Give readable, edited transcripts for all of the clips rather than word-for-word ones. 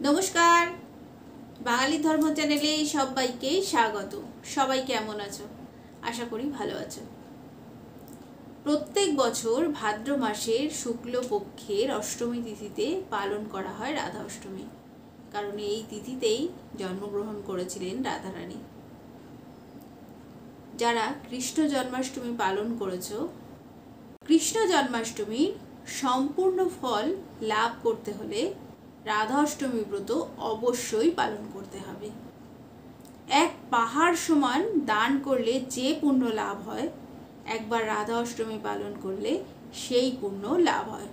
নমস্কার, বাঙালি ধর্ম চ্যানেলে সবাইকে স্বাগত। সবাই কেমন আছো? আশা করি ভালো আছো। প্রত্যেক বছর ভাদ্র মাসের শুক্লপক্ষের অষ্টমী তিথিতে পালন করা হয় রাধা অষ্টমী, কারণ এই তিথিতেই জন্মগ্রহণ করেছিলেন রাধারানী। যারা কৃষ্ণ জন্মাষ্টমী পালন করেছ, কৃষ্ণ জন্মাষ্টমীর সম্পূর্ণ ফল লাভ করতে হলে রাধা অষ্টমী ব্রত অবশ্যই পালন করতে হবে। এক পাহাড় সমান দান করলে যে পুণ্য লাভ হয়, একবার রাধা অষ্টমী পালন করলে সেই পুণ্য লাভ হয়।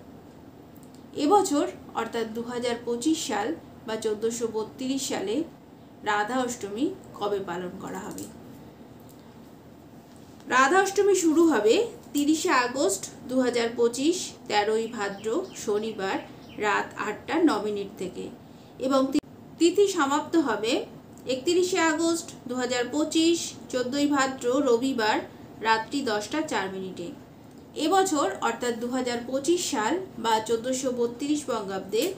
এবছর অর্থাৎ 2025 সাল বা 1432 সালে রাধা অষ্টমী কবে পালন করা হবে? রাধা অষ্টমী শুরু হবে 30শে আগস্ট 2025, 13ই ভাদ্র শনিবার রাত 8:09 থেকে এবং তিথি সমাপ্ত হবে 31শে আগস্ট 2025, 14ই ভাদ্র রবিবার রাত্রি 10:04। এবছর অর্থাৎ 2025 সাল বা 1432 বঙ্গাব্দের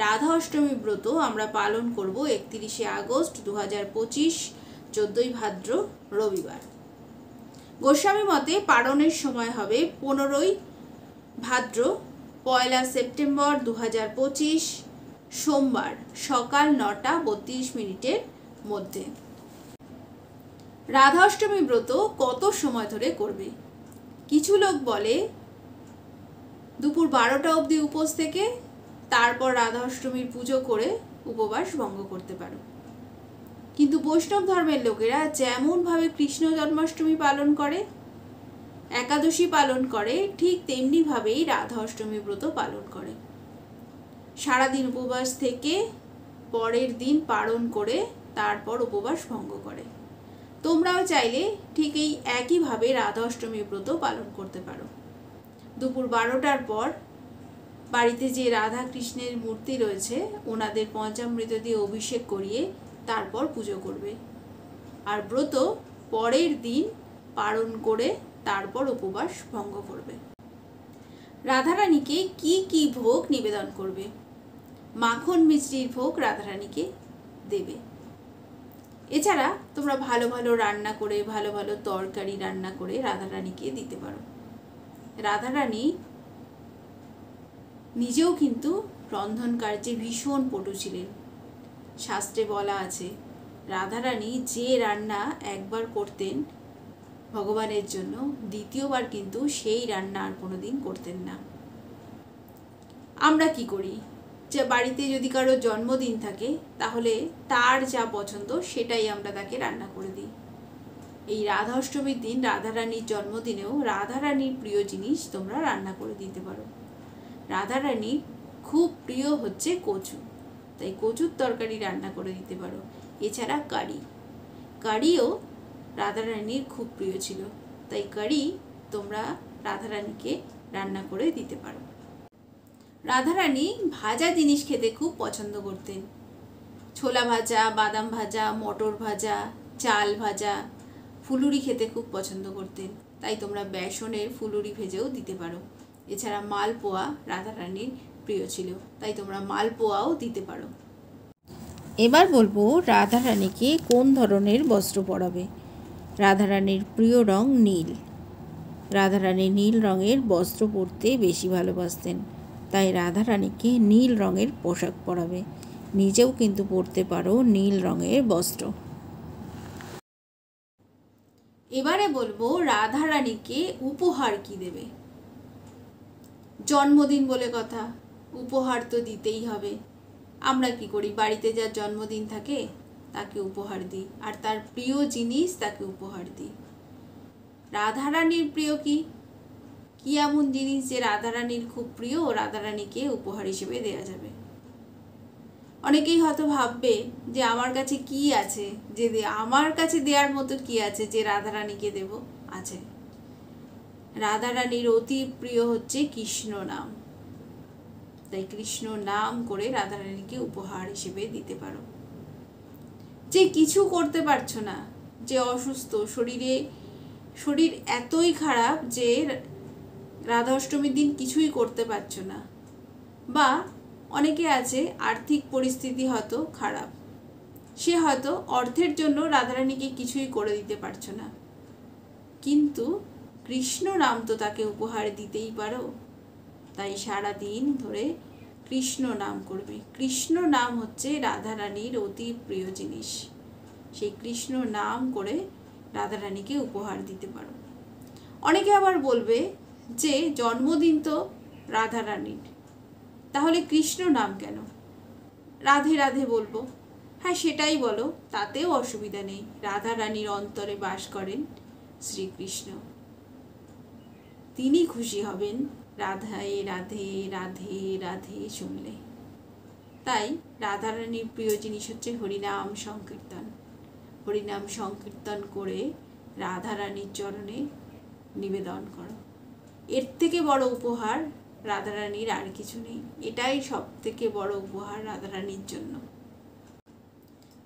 রাধা অষ্টমী ব্রত আমরা পালন করব 31শে আগস্ট 2025, 14ই ভাদ্র রবিবার। গোস্বামী মতে পালনের সময় হবে 15ই ভাদ্র 1 সেপ্টেম্বর 2025 সোমবার সকাল 9:32 মধ্যে। রাধা অষ্টমী ব্রত কত সময় ধরে করবে? কিছু লোক বলে দুপুর 12টা অবধি উপোস থেকে তারপর রাধা অষ্টমীর পুজো করে উপবাস ভঙ্গ করতে পারো। কিন্তু বৈষ্ণব ধর্মের লোকেরা যেমনভাবে কৃষ্ণ জন্মাষ্টমী পালন করে, একাদশী পালন করে, ঠিক তেমনিভাবেই রাধা অষ্টমী ব্রত পালন করে। সারাদিন উপবাস থেকে পরের দিন পালন করে তারপর উপবাস ভঙ্গ করে। তোমরাও চাইলে ঠিক এই একইভাবে রাধা অষ্টমী ব্রত পালন করতে পারো। দুপুর 12টার পর বাড়িতে যে রাধা কৃষ্ণের মূর্তি রয়েছে ওনাদের পঞ্চামৃত দিয়ে অভিষেক করিয়ে তারপর পুজো করবে, আর ব্রত পরের দিন পালন করে তারপর উপবাস ভঙ্গ করবে। রাধারানীকে কি কি ভোগ নিবেদন করবে? মাখন মিষ্টির ভোগ রাধারানীকে দেবে। এছাড়া তোমরা ভালো ভালো রান্না করে, ভালো ভালো তরকারি রান্না করে রাধারানীকে দিতে পারো। রাধারানী নিজেও কিন্তু রন্ধন কার্যে ভীষণ পটু ছিলেন। শাস্ত্রে বলা আছে রাধারানী যে রান্না একবার করতেন ভগবানের জন্য, দ্বিতীয়বার কিন্তু সেই রান্না আর কোনোদিন করতেন না। আমরা কি করি? যে বাড়িতে যদি কারো জন্মদিন থাকে তাহলে তার যা পছন্দ সেটাই আমরা তাকে রান্না করে দিই। এই রাধা অষ্টমীর দিন রাধারানীর জন্মদিনেও রাধারানীর প্রিয় জিনিস তোমরা রান্না করে দিতে পারো। রাধারানীর খুব প্রিয় হচ্ছে কচু, তাই কচুর তরকারি রান্না করে দিতে পারো। এছাড়া কারিও রাধারানীর খুব প্রিয় ছিল, তাই কারি তোমরা রাধারানীকে রান্না করে দিতে পারো। রাধারানী ভাজা জিনিস খেতে খুব পছন্দ করতেন। ছোলা ভাজা, বাদাম ভাজা, মটর ভাজা, চাল ভাজা, ফুলুরি খেতে খুব পছন্দ করতেন, তাই তোমরা বেসনের ফুলুরি ভেজেও দিতে পারো। এছাড়া মালপোয়া রাধারানীর প্রিয় ছিল, তাই তোমরা মালপোয়াও দিতে পারো। এবার বলবো রাধারানীকে কোন ধরনের বস্ত্র পরাবে। রাধারানীর প্রিয় রং নীল। রাধারানী নীল রঙের বস্ত্র পরতে বেশি ভালোবাসতেন, তাই রাধারানীকে নীল রঙের পোশাক পরাবে। নিজেও কিন্তু পরতে পারো নীল রঙের বস্ত্র। এবারে বলবো রাধারানীকে উপহার কি দেবে। জন্মদিন বলে কথা, উপহার তো দিতেই হবে। আমরা কি করি? বাড়িতে যার জন্মদিন থাকে তাকে উপহার দিই, আর তার প্রিয় জিনিস তাকে উপহার দিই। রাধারানীর প্রিয় কি কি এমন জিনিস যে রাধারানীর খুব প্রিয়, রাধারানীকে উপহার হিসেবে দেওয়া যাবে? অনেকেই হয়তো ভাববে যে আমার কাছে কি আছে যে আমার কাছে দেওয়ার মতো কি আছে যে রাধারানীকে দেব? আছে। রাধারানীর অতি প্রিয় হচ্ছে কৃষ্ণ নাম, তাই কৃষ্ণ নাম করে রাধারানীকে উপহার হিসেবে দিতে পারো। যে কিছু করতে পারছো না, যে অসুস্থ, শরীর এতই খারাপ যে রাধা অষ্টমীর দিন কিছুই করতে পারছো না, বা অনেকে আছে আর্থিক পরিস্থিতি হয়তো খারাপ, সে হয়তো অর্থের জন্য রাধারানীকে কিছুই করে দিতে পারছো না, কিন্তু কৃষ্ণ নাম তো তাকে উপহার দিতেই পারো। তাই সারা দিন ধরে কৃষ্ণ নাম করবে। কৃষ্ণ নাম হচ্ছে রাধারানীর অতি প্রিয় জিনিস। সেই কৃষ্ণ নাম করে রাধারানীকে উপহার দিতে পারো। অনেকে আবার বলবে যে জন্মদিন তো রাধারানীর, তাহলে কৃষ্ণ নাম কেন? রাধে রাধে বলবো। হ্যাঁ, সেটাই বলো, তাতেও অসুবিধা নেই। রাধারানীর অন্তরে বাস করেন শ্রীকৃষ্ণ, তিনি খুশি হবেন রাধায় রাধে রাধে রাধে শুনলে। তাই রাধারানীর প্রিয় জিনিস হচ্ছে হরিনাম সংকীর্তন। হরিনাম সংকীর্তন করে রাধারানীর চরণে নিবেদন করো। এর থেকে বড় উপহার রাধারানীর আর কিছু নেই। এটাই সব থেকে বড় উপহার রাধারানীর জন্য।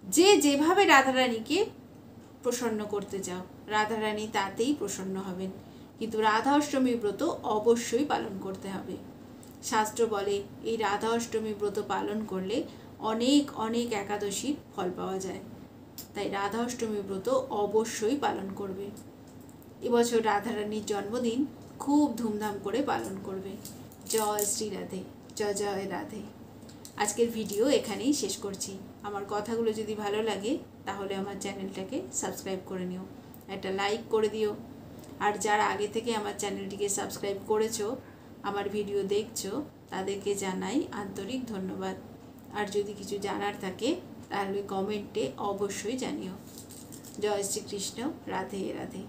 যে যেভাবে রাধারানীকে প্রসন্ন করতে চাও, রাধারানী তাতেই প্রসন্ন হবেন। কিন্তু রাধা অষ্টমী ব্রত অবশ্যই পালন করতে হবে। শাস্ত্র বলে এই রাধা অষ্টমী ব্রত পালন করলে অনেক অনেক একাদশীর ফল পাওয়া যায়। তাই রাধা অষ্টমী ব্রত অবশ্যই পালন করবে। এবছর রাধারানীর জন্মদিন খুব ধুমধাম করে পালন করবে। জয় শ্রী রাধে, জয় জয় রাধে। আজকের ভিডিও এখানেই শেষ করছি। আমার কথাগুলো যদি ভালো লাগে তাহলে আমার চ্যানেলটাকে সাবস্ক্রাইব করে নিও, একটা লাইক করে দিও। আর যারা আগে থেকে আমার চ্যানেলটিকে সাবস্ক্রাইব করেছো, আমার ভিডিও দেখছো, তাদেরকে জানাই আন্তরিক ধন্যবাদ। আর যদি কিছু জানার থাকে তাহলে কমেন্টে অবশ্যই জানিও। জয় শ্রীকৃষ্ণ, রাধে রাধে।